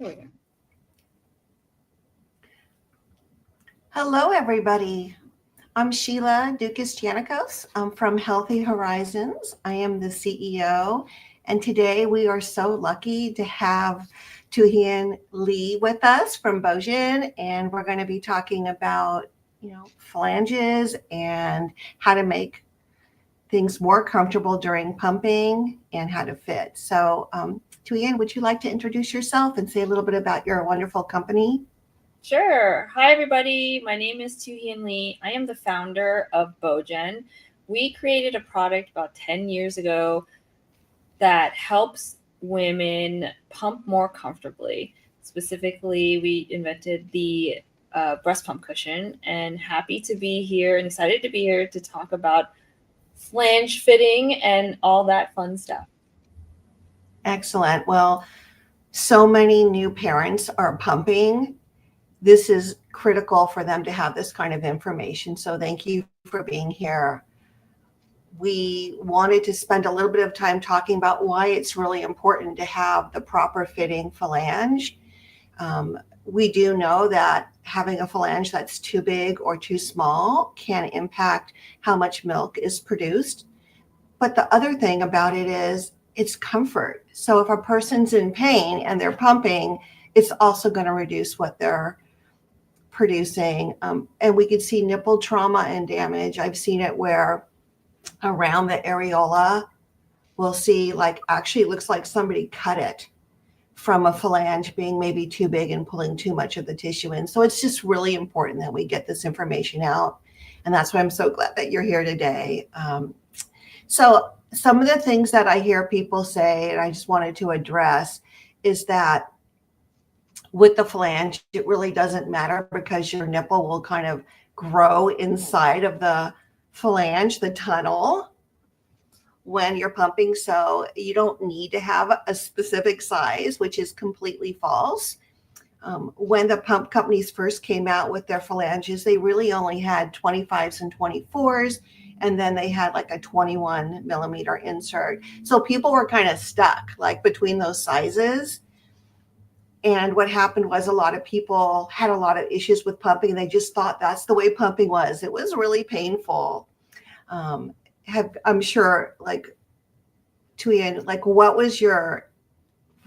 Here we go. Hello, everybody. I'm Sheila Janakos. I'm from Healthy Horizons. I am the CEO, and today we are so lucky to have Tu-Hien Lee with us from BeauGen, and we're going to be talking about, flanges and how to make things more comfortable during pumping and how to fit. So, Tu-Hien, would you like to introduce yourself and say a little bit about your wonderful company? Sure. Hi, everybody. My name is Tu-Hien Lee. I am the founder of BeauGen. We created a product about 10 years ago that helps women pump more comfortably. Specifically, we invented the breast pump cushion, and happy to be here and excited to be here to talk about flange fitting and all that fun stuff. Excellent. Well, so many new parents are pumping. This is critical for them to have this kind of information. So thank you for being here. We wanted to spend a little bit of time talking about why it's really important to have the proper fitting flange. We do know that having a flange that's too big or too small can impact how much milk is produced. But the other thing about it is it's comfort. So if a person's in pain and they're pumping, it's also going to reduce what they're producing. And we could see nipple trauma and damage. I've seen it where around the areola, we'll see like actually it looks like somebody cut it from a phalange being maybe too big and pulling too much of the tissue in. So it's just really important that we get this information out. And that's why I'm so glad that you're here today. So some of the things that I hear people say, and I just wanted to address, is that with the flange, it really doesn't matter because your nipple will kind of grow inside of the phalange, the tunnel, when you're pumping. So you don't need to have a specific size, which is completely false. When the pump companies first came out with their phalanges, they really only had 25s and 24s, and then they had like a 21 millimeter insert. So people were kind of stuck like between those sizes. And what happened was a lot of people had a lot of issues with pumping. They just thought that's the way pumping was. It was really painful. I'm sure, like, Tu-Hien, like, what was your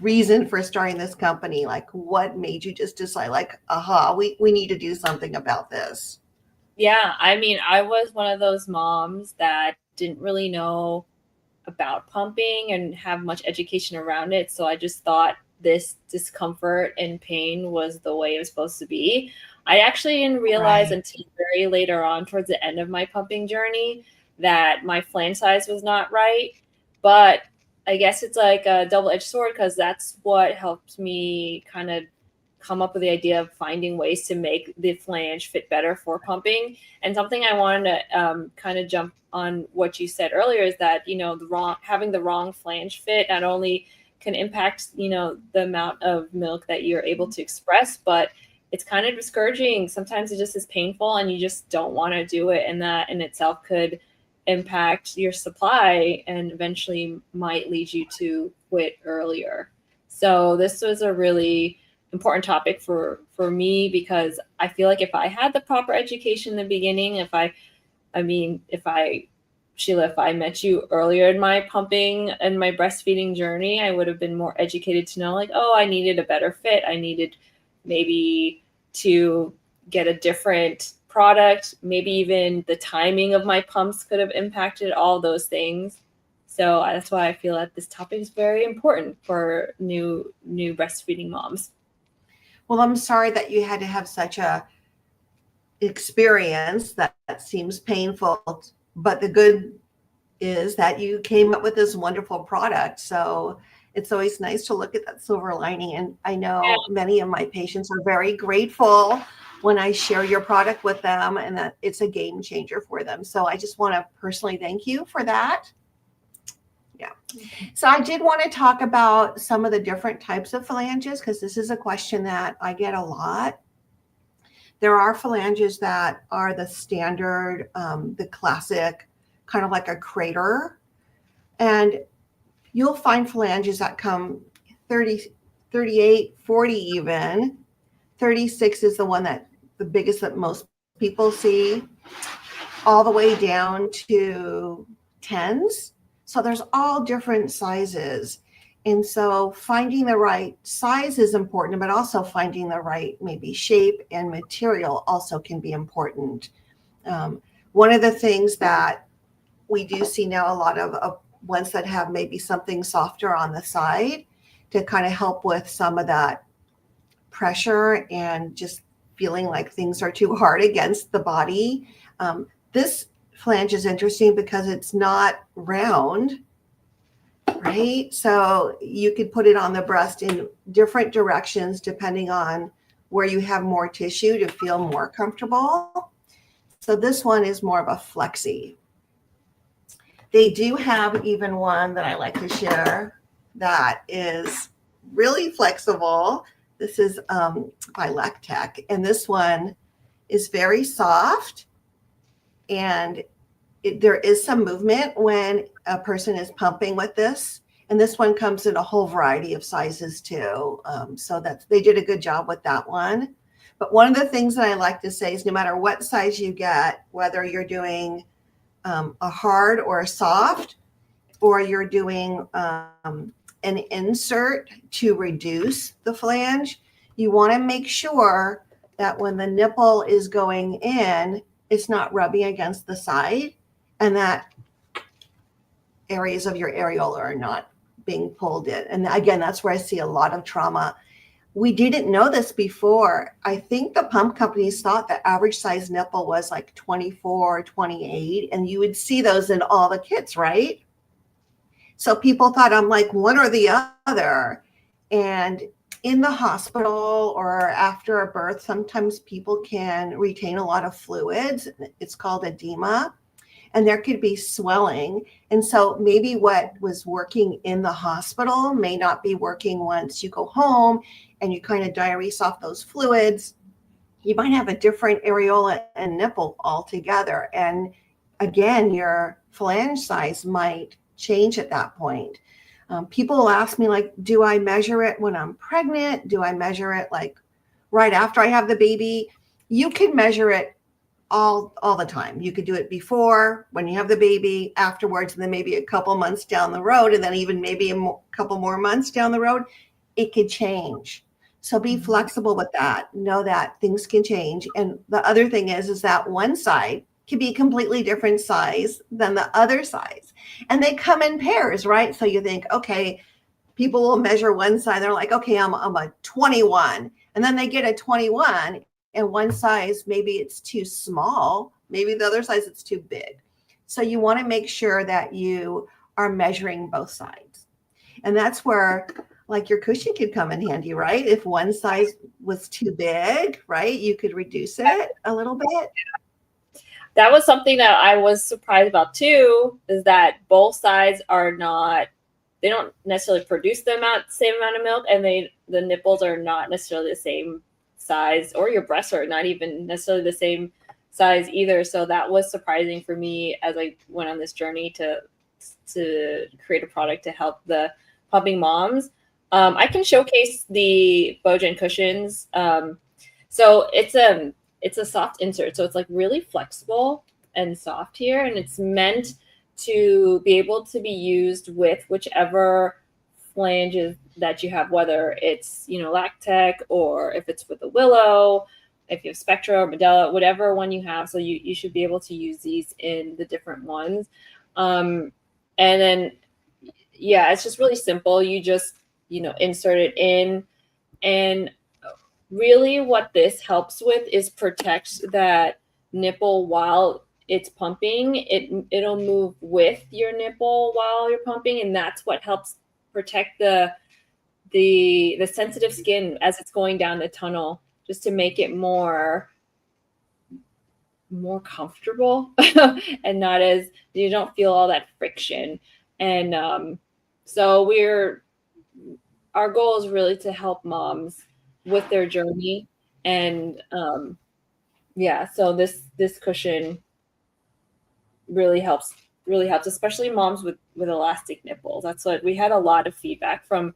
reason for starting this company? Like, what made you just decide, like, aha, we need to do something about this? Yeah, I mean, I was one of those moms that didn't really know about pumping and have much education around it. So I just thought this discomfort and pain was the way it was supposed to be. I actually didn't realize Right. until very later on, towards the end of my pumping journey, that my flange size was not right. But I guess it's like a double-edged sword because that's what helped me kind of come up with the idea of finding ways to make the flange fit better for pumping. And something I wanted to kind of jump on what you said earlier is that having the wrong flange fit not only can impact the amount of milk that you're able to express, but it's kind of discouraging. Sometimes it just is painful and you just don't want to do it, and that in itself could impact your supply and eventually might lead you to quit earlier. So this was a really important topic for me because I feel like if I had the proper education in the beginning, Sheila, if I met you earlier in my pumping and my breastfeeding journey, I would have been more educated to know, like, oh, I needed a better fit. I needed maybe to get a different product. Maybe even the timing of my pumps could have impacted all those things. So that's why I feel that this topic is very important for new breastfeeding moms. Well, I'm sorry that you had to have such a experience that seems painful, but the good is that you came up with this wonderful product. So it's always nice to look at that silver lining. And I know many of my patients are very grateful when I share your product with them and that it's a game changer for them. So I just want to personally thank you for that. Yeah. So I did want to talk about some of the different types of phalanges because this is a question that I get a lot. There are phalanges that are the standard, the classic, kind of like a crater. And you'll find phalanges that come 30 38, 40 even. 36 is the one that the biggest that most people see, all the way down to 10s. So there's all different sizes. And so finding the right size is important, but also finding the right maybe shape and material also can be important. One of the things that we do see now, a lot of ones that have maybe something softer on the side to kind of help with some of that pressure and just feeling like things are too hard against the body. This flange is interesting because it's not round, right? So you could put it on the breast in different directions depending on where you have more tissue to feel more comfortable. So this one is more of a flexi. They do have even one that I like to share that is really flexible. This is by Lectech, and this one is very soft, and there is some movement when a person is pumping with this. And this one comes in a whole variety of sizes too. So they did a good job with that one. But one of the things that I like to say is no matter what size you get, whether you're doing a hard or a soft, or you're doing an insert to reduce the flange, you want to make sure that when the nipple is going in, it's not rubbing against the side, and that areas of your areola are not being pulled in. And again, that's where I see a lot of trauma. We didn't know this before. I think the pump companies thought the average size nipple was like 24, 28, and you would see those in all the kits, right? So people thought I'm like one or the other. And in the hospital or after a birth, sometimes people can retain a lot of fluids. It's called edema, and there could be swelling. And so maybe what was working in the hospital may not be working once you go home and you kind of diurese off those fluids. You might have a different areola and nipple altogether. And again, your flange size might change at that point. People will ask me, like, do I measure it when I'm pregnant? Do I measure it like right after I have the baby? You can measure it all the time. You could do it before, when you have the baby, afterwards, and then maybe a couple months down the road, and then even maybe a couple more months down the road, it could change. So be flexible with that. Know that things can change. And the other thing is that one side can be a completely different size than the other size. And they come in pairs, right? So you think, okay, people will measure one side. They're like, okay, I'm a 21. And then they get a 21, and one size, maybe it's too small. Maybe the other size, it's too big. So you want to make sure that you are measuring both sides. And that's where like your cushion could come in handy, right? If one size was too big, right, you could reduce it a little bit. That was something that I was surprised about too, is that both sides are not, they don't necessarily produce the same amount of milk, and the nipples are not necessarily the same size, or your breasts are not even necessarily the same size either. So that was surprising for me as I went on this journey to create a product to help the pumping moms. I can showcase the BeauGen cushions. So it's a soft insert, so it's like really flexible and soft here, and it's meant to be able to be used with whichever flanges that you have, whether it's Lactec, or if it's with a Willow, if you have Spectra or Medela, whatever one you have. So you should be able to use these in the different ones. And then it's just really simple. You just insert it in, and really what this helps with is protect that nipple while it's pumping. It'll move with your nipple while you're pumping, and that's what helps protect the sensitive skin as it's going down the tunnel, just to make it more comfortable and not as you don't feel all that friction. And so our goal is really to help moms with their journey. And so this cushion really helps, especially moms with elastic nipples. That's what we had a lot of feedback from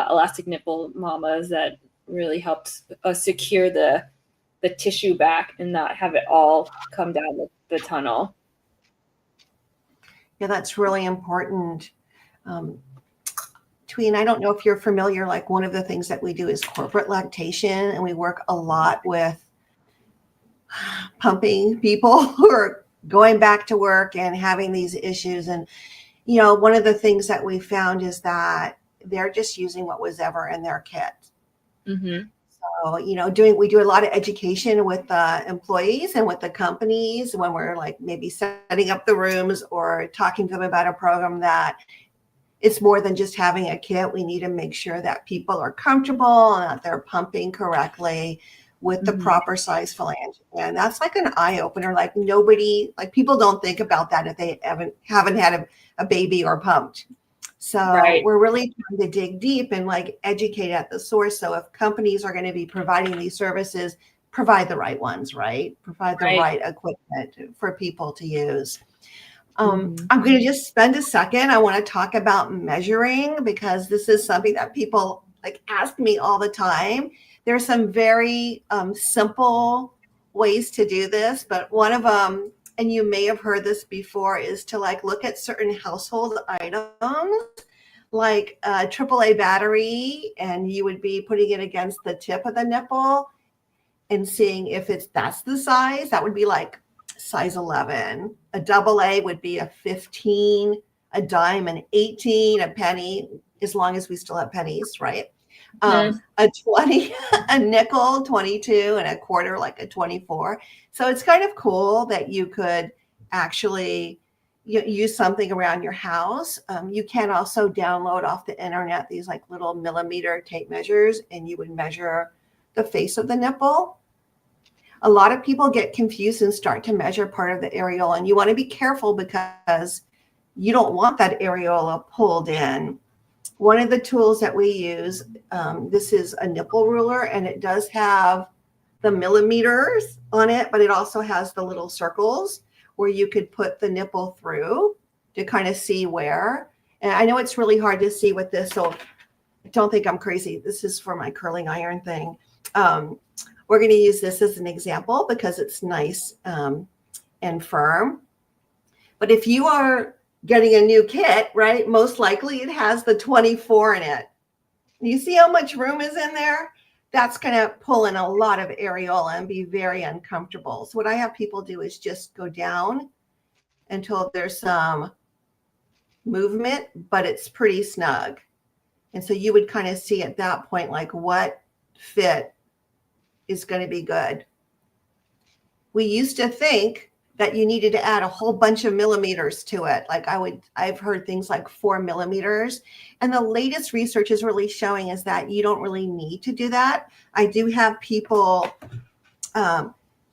elastic nipple mamas that really helped secure the tissue back and not have it all come down the tunnel. Yeah, that's really important. Tu-Hien, I don't know if you're familiar, like one of the things that we do is corporate lactation, and we work a lot with pumping people who are going back to work and having these issues. And, you know, one of the things that we found is that they're just using what was ever in their kit. Mm-hmm. So, you know, we do a lot of education with the employees and with the companies when we're like maybe setting up the rooms or talking to them about a program that it's more than just having a kit. We need to make sure that people are comfortable and that they're pumping correctly with the proper size flange. And that's like an eye opener. Like people don't think about that if they haven't had a baby or pumped. So we're really trying to dig deep and like educate at the source. So if companies are going to be providing these services, provide the right ones, right? Provide the right equipment for people to use. I'm going to just spend a second. I want to talk about measuring because this is something that people like ask me all the time. There's some very simple ways to do this, but one of them, and you may have heard this before, is to like look at certain household items like a AAA battery, and you would be putting it against the tip of the nipple and seeing if that's the size. That would be like size 11. A AA would be a 15, a dime an 18, a penny, as long as we still have pennies, right? A 20, a nickel, 22, and a quarter, like a 24. So it's kind of cool that you could actually use something around your house. You can also download off the internet these like little millimeter tape measures, and you would measure the face of the nipple. A lot of people get confused and start to measure part of the areola, and you want to be careful because you don't want that areola pulled in. One of the tools that we use, this is a nipple ruler, and it does have the millimeters on it, but it also has the little circles where you could put the nipple through to kind of see where. And I know it's really hard to see with this, so don't think I'm crazy. This is for my curling iron thing. We're going to use this as an example because it's nice and firm. But if you are getting a new kit, right, most likely it has the 24 in it. You see how much room is in there? That's going to pull in a lot of areola and be very uncomfortable. So what I have people do is just go down until there's some movement, but it's pretty snug. And so you would kind of see at that point, like what fit is going to be good. We used to think that you needed to add a whole bunch of millimeters to it. Like I've heard things like 4 millimeters. And the latest research is really showing is that you don't really need to do that. I do have people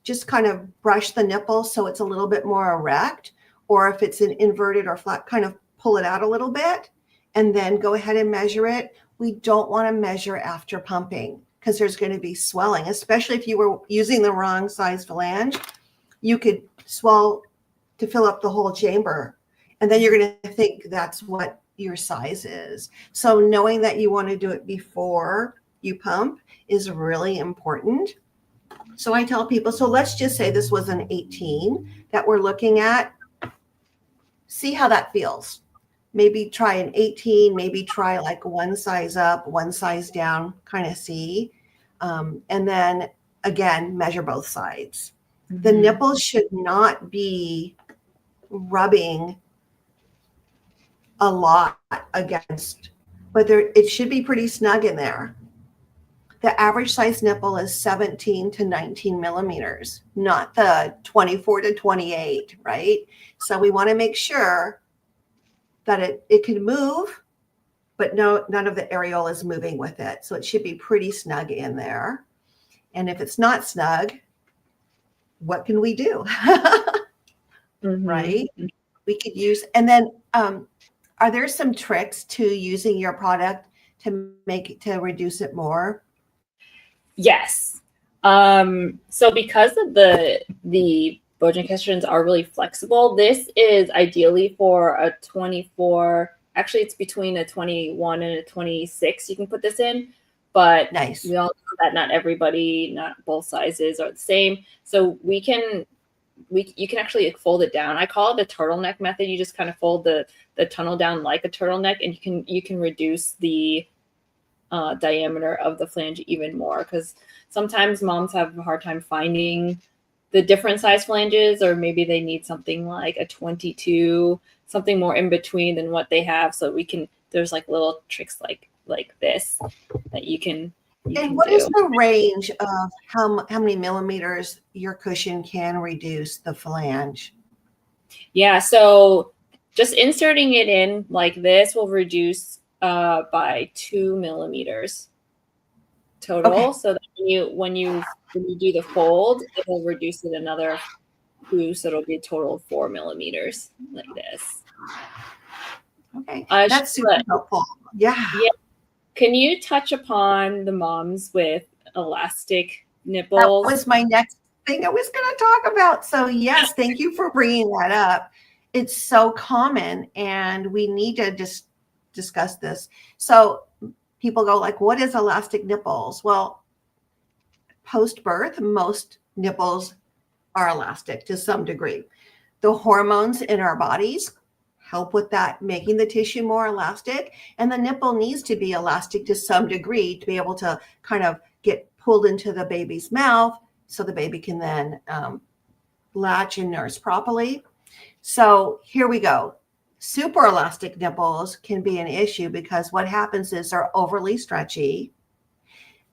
just kind of brush the nipple so it's a little bit more erect, or if it's an inverted or flat, kind of pull it out a little bit and then go ahead and measure it. We don't want to measure after pumping because there's going to be swelling, especially if you were using the wrong size flange. You could swell to fill up the whole chamber, and then you're going to think that's what your size is. So knowing that you want to do it before you pump is really important. So I tell people, so let's just say this was an 18 that we're looking at. See how that feels. Maybe try an 18, maybe try like one size up, one size down, kind of see. And then again, measure both sides. The nipple should not be rubbing a lot against, but it should be pretty snug in there. The average size nipple is 17 to 19 millimeters, not the 24 to 28, right? So we want to make sure that it can move, but none of the areola is moving with it. So it should be pretty snug in there. And if it's not snug, what can we do? Right? We could use, and then are there some tricks to using your product to reduce it more? Yes. So because of the BeauGen casters are really flexible, this is ideally for a 24 Actually, it's between a 21 and a 26. You can put this in, but Nice. we all know that not everybody, not both sizes are the same. So you can actually fold it down. I call it the turtleneck method. You just kind of fold the tunnel down like a turtleneck, and you can reduce the diameter of the flange even more, because sometimes moms have a hard time finding the different size flanges, or maybe they need something like a 22, something more in between than what they have. So there's like little tricks like this that you can And what do. is the range of how many millimeters your cushion can reduce the flange? Yeah, so just inserting it in like this will reduce by 2 millimeters total. Okay. So that when you do the fold, it will reduce it another 2, so it'll be a total of 4 millimeters like this. Okay, that's super helpful. Yeah. Can you touch upon the moms with elastic nipples? That was my next thing I was going to talk about. So yes, thank you for bringing that up. It's so common, and we need to just discuss this. So people go like, what is elastic nipples? Well, post-birth, most nipples are elastic to some degree. The hormones in our bodies help with that, making the tissue more elastic. And the nipple needs to be elastic to some degree to be able to kind of get pulled into the baby's mouth so the baby can then latch and nurse properly. So here we go. Super elastic nipples can be an issue because what happens is they're overly stretchy.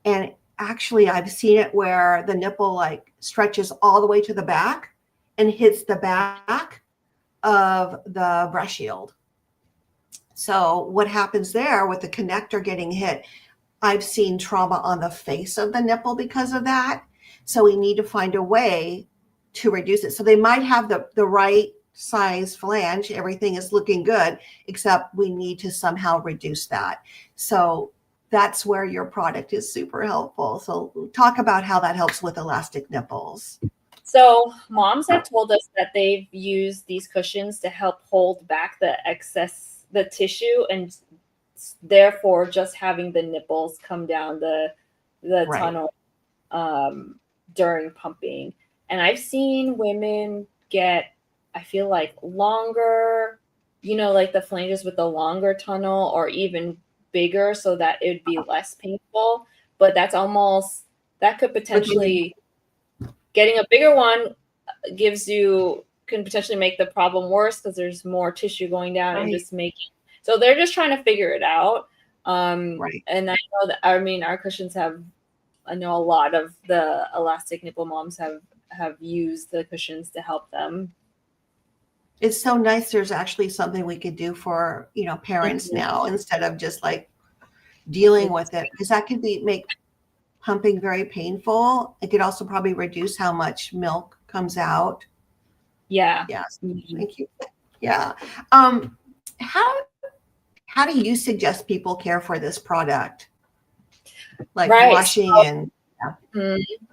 And actually, I've seen it where the nipple like stretches all the way to the back and hits the back of the breast shield. So what happens there with the connector getting hit, I've seen trauma on the face of the nipple because of that. So we need to find a way to reduce it. So they might have the right size flange. Everything is looking good, except we need to somehow reduce that. So that's where your product is super helpful. So talk about how that helps with elastic nipples. So moms have told us that they've used these cushions to help hold back the tissue, and therefore just having the nipples come down the Right. tunnel during pumping. And I've seen women get, I feel like, longer, like the flanges with the longer tunnel, or even bigger, so that it'd be less painful. But that could potentially, getting a bigger one can potentially make the problem worse, because there's more tissue going down. Right. And just so they're just trying to figure it out. Right. And I know that, our cushions I know a lot of the elastic nipple moms have used the cushions to help them. It's so nice. There's actually something we could do for, parents mm-hmm. now, instead of just like dealing with it, because that could make pumping very painful. It could also probably reduce how much milk comes out. Yeah. Yes. Mm-hmm. Thank you. Yeah. How do you suggest people care for this product? Like washing and. Yeah. Mm-hmm.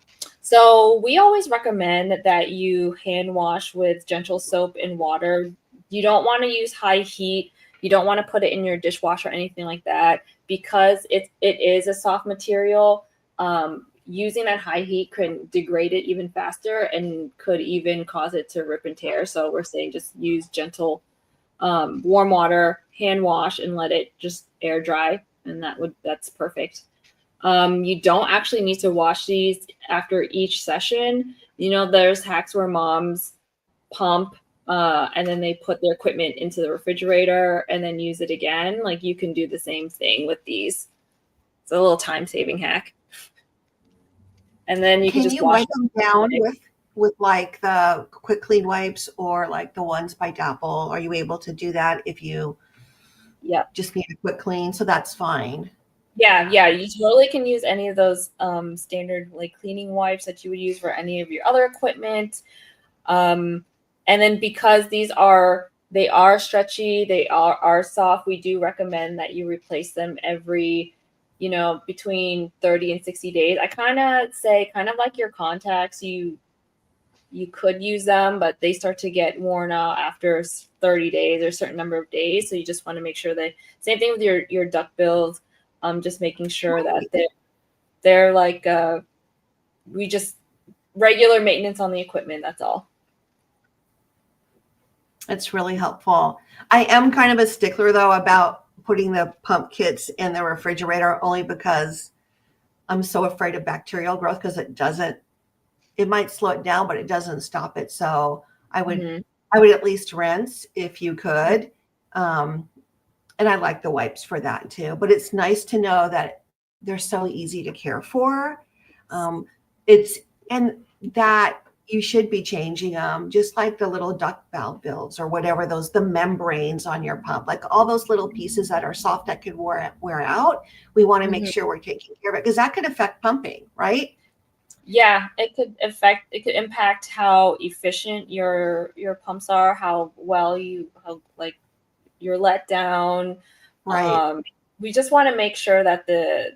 So we always recommend that you hand wash with gentle soap and water. You don't want to use high heat. You don't want to put it in your dishwasher or anything like that, because it is a soft material. Using that high heat could degrade it even faster and could even cause it to rip and tear. So we're saying just use gentle warm water, hand wash, and let it just air dry, and that's perfect. You don't actually need to wash these after each session. There's hacks where moms pump and then they put their equipment into the refrigerator and then use it again. Like, you can do the same thing with these. It's a little time-saving hack. And then you can just wash them down with like the quick clean wipes, or like the ones by Dapple. Are you able to do that if you just need a quick clean? So that's fine. Yeah, you totally can use any of those standard like cleaning wipes that you would use for any of your other equipment. And then because they are stretchy, they are soft, we do recommend that you replace them every, between 30 and 60 days. I kind of say, kind of like your contacts, you you could use them, but they start to get worn out after 30 days or a certain number of days. So you just want to make sure that, same thing with your duck bills, just making sure that they're like, we just regular maintenance on the equipment. That's all. It's really helpful. I am kind of a stickler though about putting the pump kits in the refrigerator, only because I'm so afraid of bacterial growth, because it might slow it down, but it doesn't stop it. So I would at least rinse if you could. And I like the wipes for that too, but it's nice to know that they're so easy to care for. And that you should be changing them, just like the little duck valve bills or whatever, the membranes on your pump, like all those little pieces that are soft that could wear out. We want to make sure we're taking care of it, because that could affect pumping, right? Yeah, it could impact how efficient your pumps are, how well you're let down. Right. We just want to make sure that the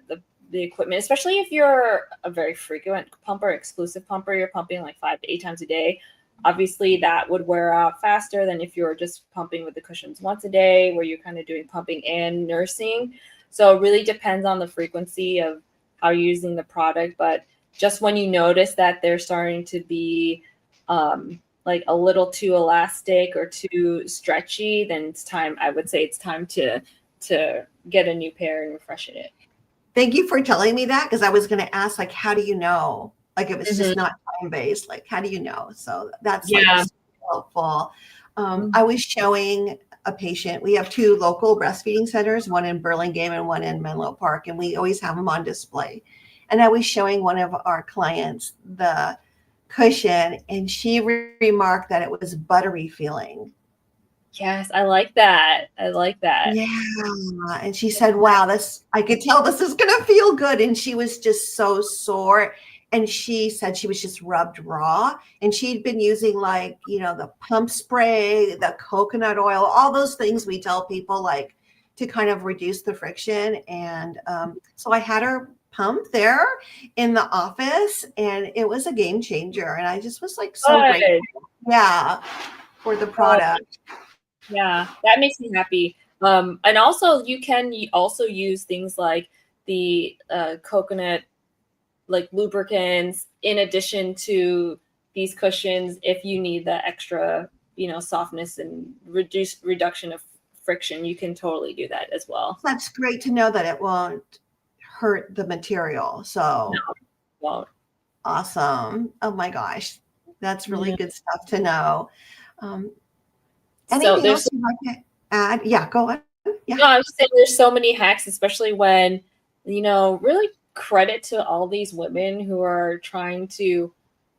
equipment, especially if you're a very frequent pumper, exclusive pumper, you're pumping like 5 to 8 times a day. Obviously, that would wear out faster than if you're just pumping with the cushions once a day, where you're kind of doing pumping and nursing. So it really depends on the frequency of how you're using the product. But just when you notice that they're starting to be like a little too elastic or too stretchy, then it's time. I would say it's time to get a new pair and refreshen it. Thank you for telling me that, because I was going to ask, like, how do you know? Like, if it's just not time-based, like, how do you know? So that's like helpful. I was showing a patient. We have 2 local breastfeeding centers, one in Burlingame and one in Menlo Park, and we always have them on display. And I was showing one of our clients the cushion, and she remarked that it was buttery feeling. Yes, I like that. Yeah. And she said, wow, I could tell this is going to feel good. And she was just so sore. And she said she was just rubbed raw. And she'd been using, like, the pump spray, the coconut oil, all those things we tell people, like, to kind of reduce the friction. And so I had her pump there in the office, and it was a game changer. And I just was like so grateful. Yeah. For the product. Yeah, that makes me happy. And also you can also use things like the coconut, like lubricants, in addition to these cushions, if you need the extra, softness and reduction of friction. You can totally do that as well. That's great to know that it won't hurt the material. So no, it won't. Awesome. Oh my gosh. That's really good stuff to know. Anything else you'd like to add? Yeah, go on. Yeah. No, I was saying there's so many hacks, especially when, really credit to all these women who are trying to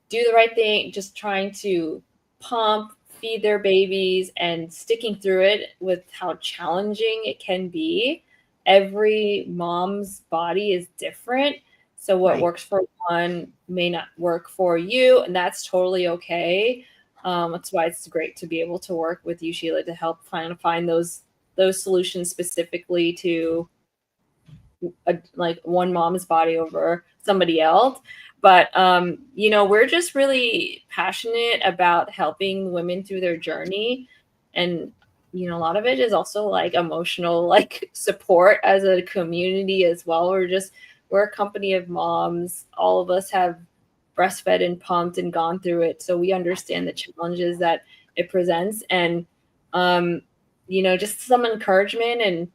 do the right thing, just trying to pump, feed their babies, and sticking through it with how challenging it can be. Every mom's body is different. So what works for one may not work for you, and that's totally okay. That's why it's great to be able to work with you, Sheila, to help find those solutions specifically to like one mom's body over somebody else. But we're just really passionate about helping women through their journey, and a lot of it is also like emotional, like support as a community as well. We're a company of moms. All of us have breastfed and pumped and gone through it, so we understand the challenges that it presents. And just some encouragement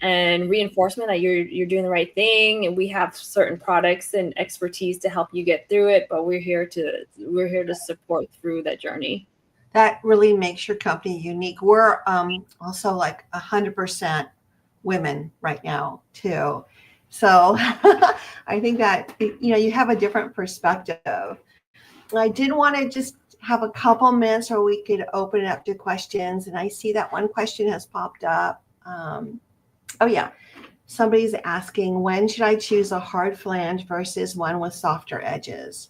and reinforcement that you're doing the right thing, and we have certain products and expertise to help you get through it, but we're here to support through that journey. That really makes your company unique. We're also like 100% women right now too. So I think that, you have a different perspective. I did want to just have a couple minutes where we could open it up to questions. And I see that one question has popped up. Oh yeah. Somebody's asking, when should I choose a hard flange versus one with softer edges?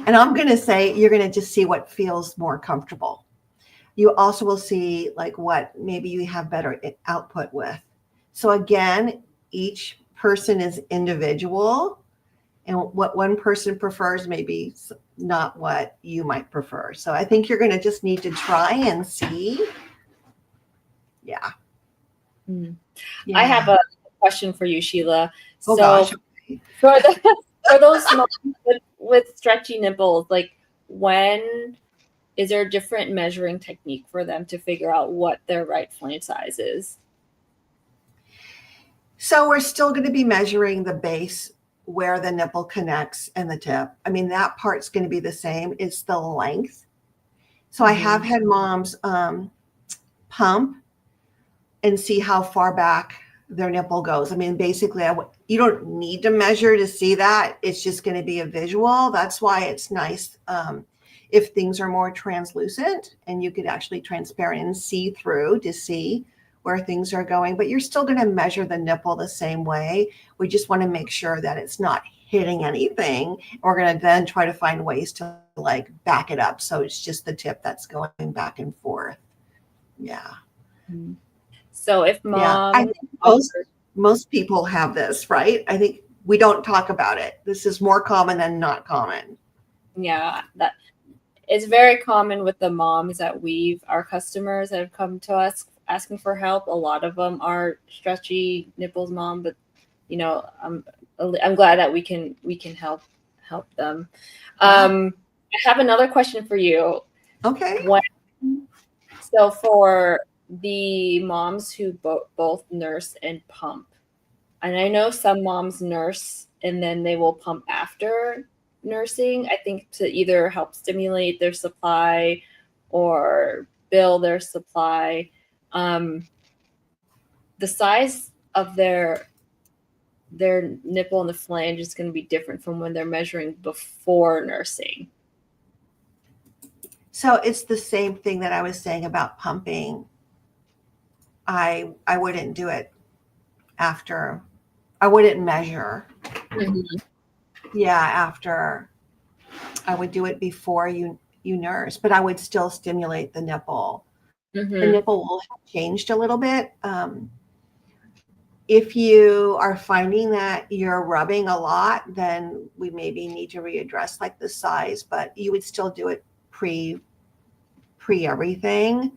And I'm going to say, you're going to just see what feels more comfortable. You also will see like what maybe you have better output with. So again, each person is individual. And what one person prefers may be not what you might prefer. So I think you're going to just need to try and see. Yeah. I have a question for you, Sheila. Oh, So gosh. for those moms with stretchy nipples, like when is there a different measuring technique for them to figure out what their right flange size is? So we're still going to be measuring the base where the nipple connects and the tip. I mean, that part's going to be the same. It's the length. So I have had moms pump and see how far back their nipple goes. I mean, basically, you don't need to measure to see that. It's just going to be a visual. That's why it's nice if things are more translucent and you could actually transparent and see through to see where things are going. But you're still going to measure the nipple the same way. We just want to make sure that it's not hitting anything. We're going to then try to find ways to like back it up. So it's just the tip that's going back and forth. Yeah. So if mom, I think most people have this, right? I think we don't talk about it. This is more common than not common. Yeah, that it's very common with the moms that our customers that have come to us asking for help. A lot of them are stretchy nipples mom, but you know, I'm glad that we can help them. I have another question for you. Okay. So for the moms who both nurse and pump, and I know some moms nurse and then they will pump after nursing, I think to either help stimulate their supply or build their supply. The size of their nipple and the flange is going to be different from when they're measuring before nursing. So it's the same thing that I was saying about pumping. I wouldn't do it after. I wouldn't measure. Yeah, after. I would do it before you nurse, but I would still stimulate the nipple. The nipple will have changed a little bit. If you are finding that you're rubbing a lot, then we maybe need to readdress like the size, but you would still do it pre everything,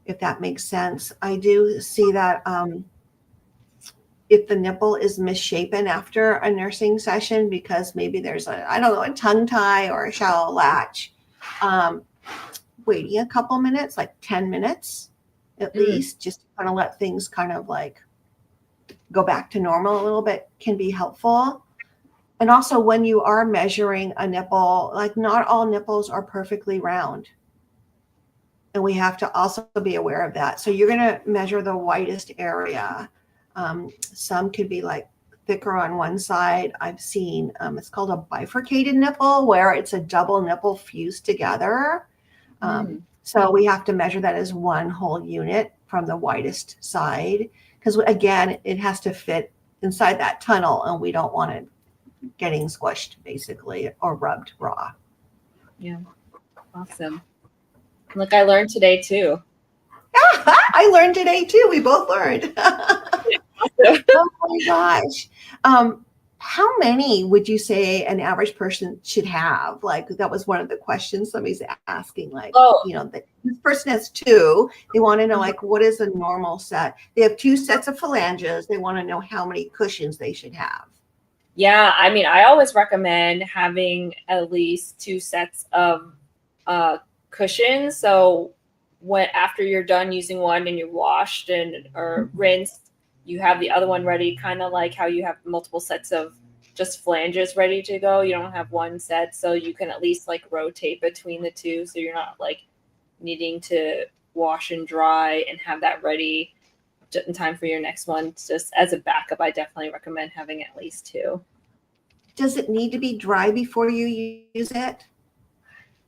if that makes sense. I do see that if the nipple is misshapen after a nursing session because maybe there's a tongue tie or a shallow latch, waiting a couple minutes, like 10 minutes at least, just to kind of let things kind of like go back to normal a little bit can be helpful. And also when you are measuring a nipple, like not all nipples are perfectly round. And we have to also be aware of that. So you're going to measure the widest area. Some could be like thicker on one side. I've seen, it's called a bifurcated nipple where it's a double nipple fused together. So we have to measure that as one whole unit from the widest side. Because again, it has to fit inside that tunnel and we don't want it getting squished basically or rubbed raw. Yeah. Awesome. Look, I learned today too. I learned today too. We both learned. Oh my gosh. How many would you say an average person should have? Like that was one of the questions somebody's asking. Like, this person has 2. They want to know like what is a normal set? They have 2 sets of phalanges. They want to know how many cushions they should have. Yeah, I mean, I always recommend having at least 2 sets of cushions. So when after you're done using one and you're washed or rinsed, you have the other one ready, kind of like how you have multiple sets of just flanges ready to go. You don't have one set, so you can at least like rotate between the 2, so you're not like needing to wash and dry and have that ready in time for your next one. Just as a backup, I definitely recommend having at least 2. Does it need to be dry before you use it?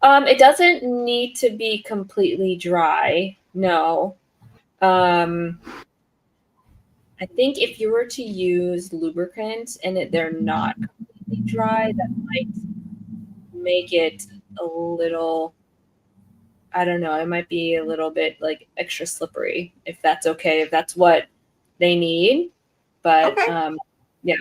It doesn't need to be completely dry. No. I think if you were to use lubricant and they're not completely dry, that might make it a little, I don't know, it might be a little bit like extra slippery, if that's okay, if that's what they need. But yeah.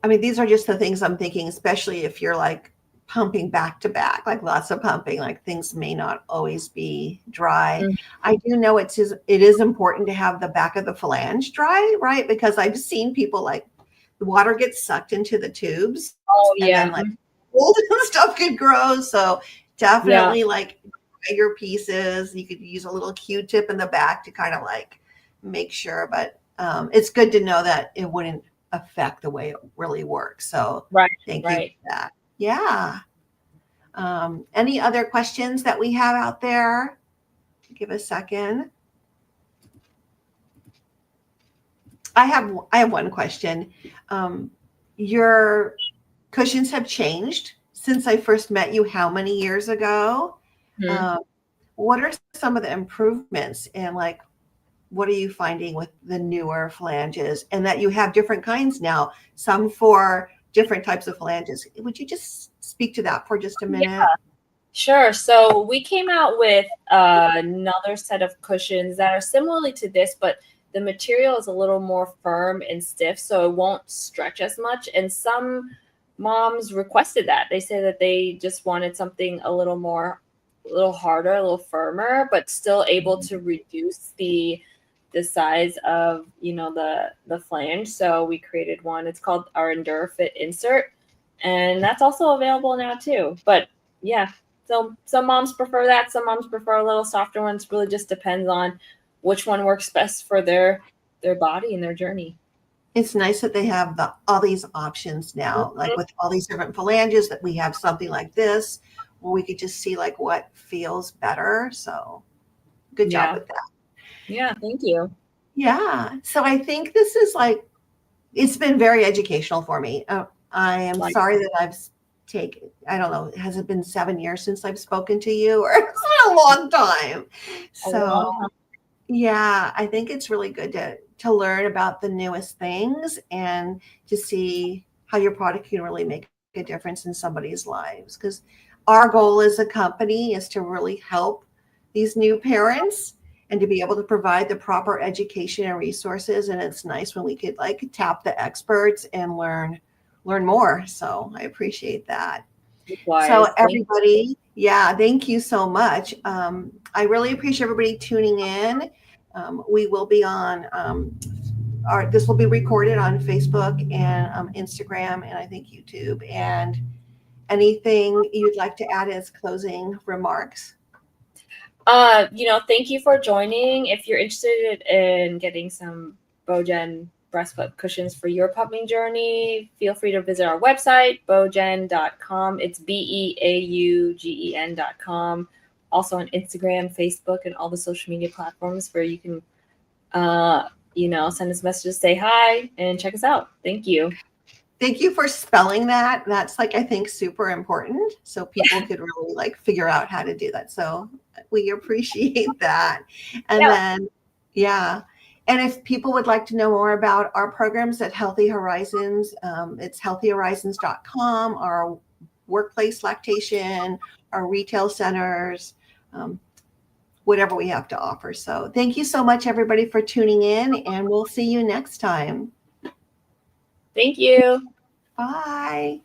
I mean, these are just the things I'm thinking, especially if you're like pumping back to back, like lots of pumping, like things may not always be dry. Mm. I do know it is important to have the back of the flange dry, right? Because I've seen people like the water gets sucked into the tubes Oh and then yeah. like mold and stuff could grow. So Yeah. definitely like bigger pieces. You could use a little Q-tip in the back to kind of like make sure, but it's good to know that it wouldn't affect the way it really works. So Right. thank you Right. for that. Yeah. Any other questions that we have out there? Give a second. I have one question. Your cushions have changed since I first met you how many years ago? Mhm. Um, what are some of the improvements and like what are you finding with the newer flanges and that you have different kinds now, some for different types of flanges? Would you just speak to that for just a minute? Sure. So we came out with another set of cushions that are similarly to this, but the material is a little more firm and stiff, so it won't stretch as much. And some moms requested that. They said that they just wanted something a little harder, a little firmer, but still able to reduce the size of, the flange. So we created one. It's called our Endure Fit Insert, and that's also available now too. But yeah, so some moms prefer that. Some moms prefer a little softer ones. Really just depends on which one works best for their body and their journey. It's nice that they have all these options now, like with all these different phalanges that we have something like this where we could just see like what feels better. So good job Yeah. with that. Yeah. Thank you. Yeah. So I think this is like, it's been very educational for me. I am Like, sorry that I don't know, has it been 7 years since I've spoken to you or it's been a long time. a long So time. yeah, I think it's really good to learn about the newest things and to see how your product can really make a difference in somebody's lives. Because our goal as a company is to really help these new parents and to be able to provide the proper education and resources. And it's nice when we could like tap the experts and learn more. So I appreciate that. So Likewise. Thank everybody, yeah, thank you so much. I really appreciate everybody tuning in. We will be on this will be recorded on Facebook and Instagram and I think YouTube. And anything you'd like to add as closing remarks? Thank you for joining. If you're interested in getting some BeauGen breast cushions for your pumping journey, feel free to visit our website, BeauGen.com. It's BeauGen.com. Also on Instagram, Facebook, and all the social media platforms where you can, send us messages, say hi, and check us out. Thank you. Thank you for spelling that. That's like, I think, super important. So people could really like figure out how to do that. So we appreciate that. And then, yeah. And if people would like to know more about our programs at Healthy Horizons, it's healthyhorizons.com, our workplace lactation, our retail centers, whatever we have to offer. So thank you so much, everybody, for tuning in, and we'll see you next time. Thank you. Bye.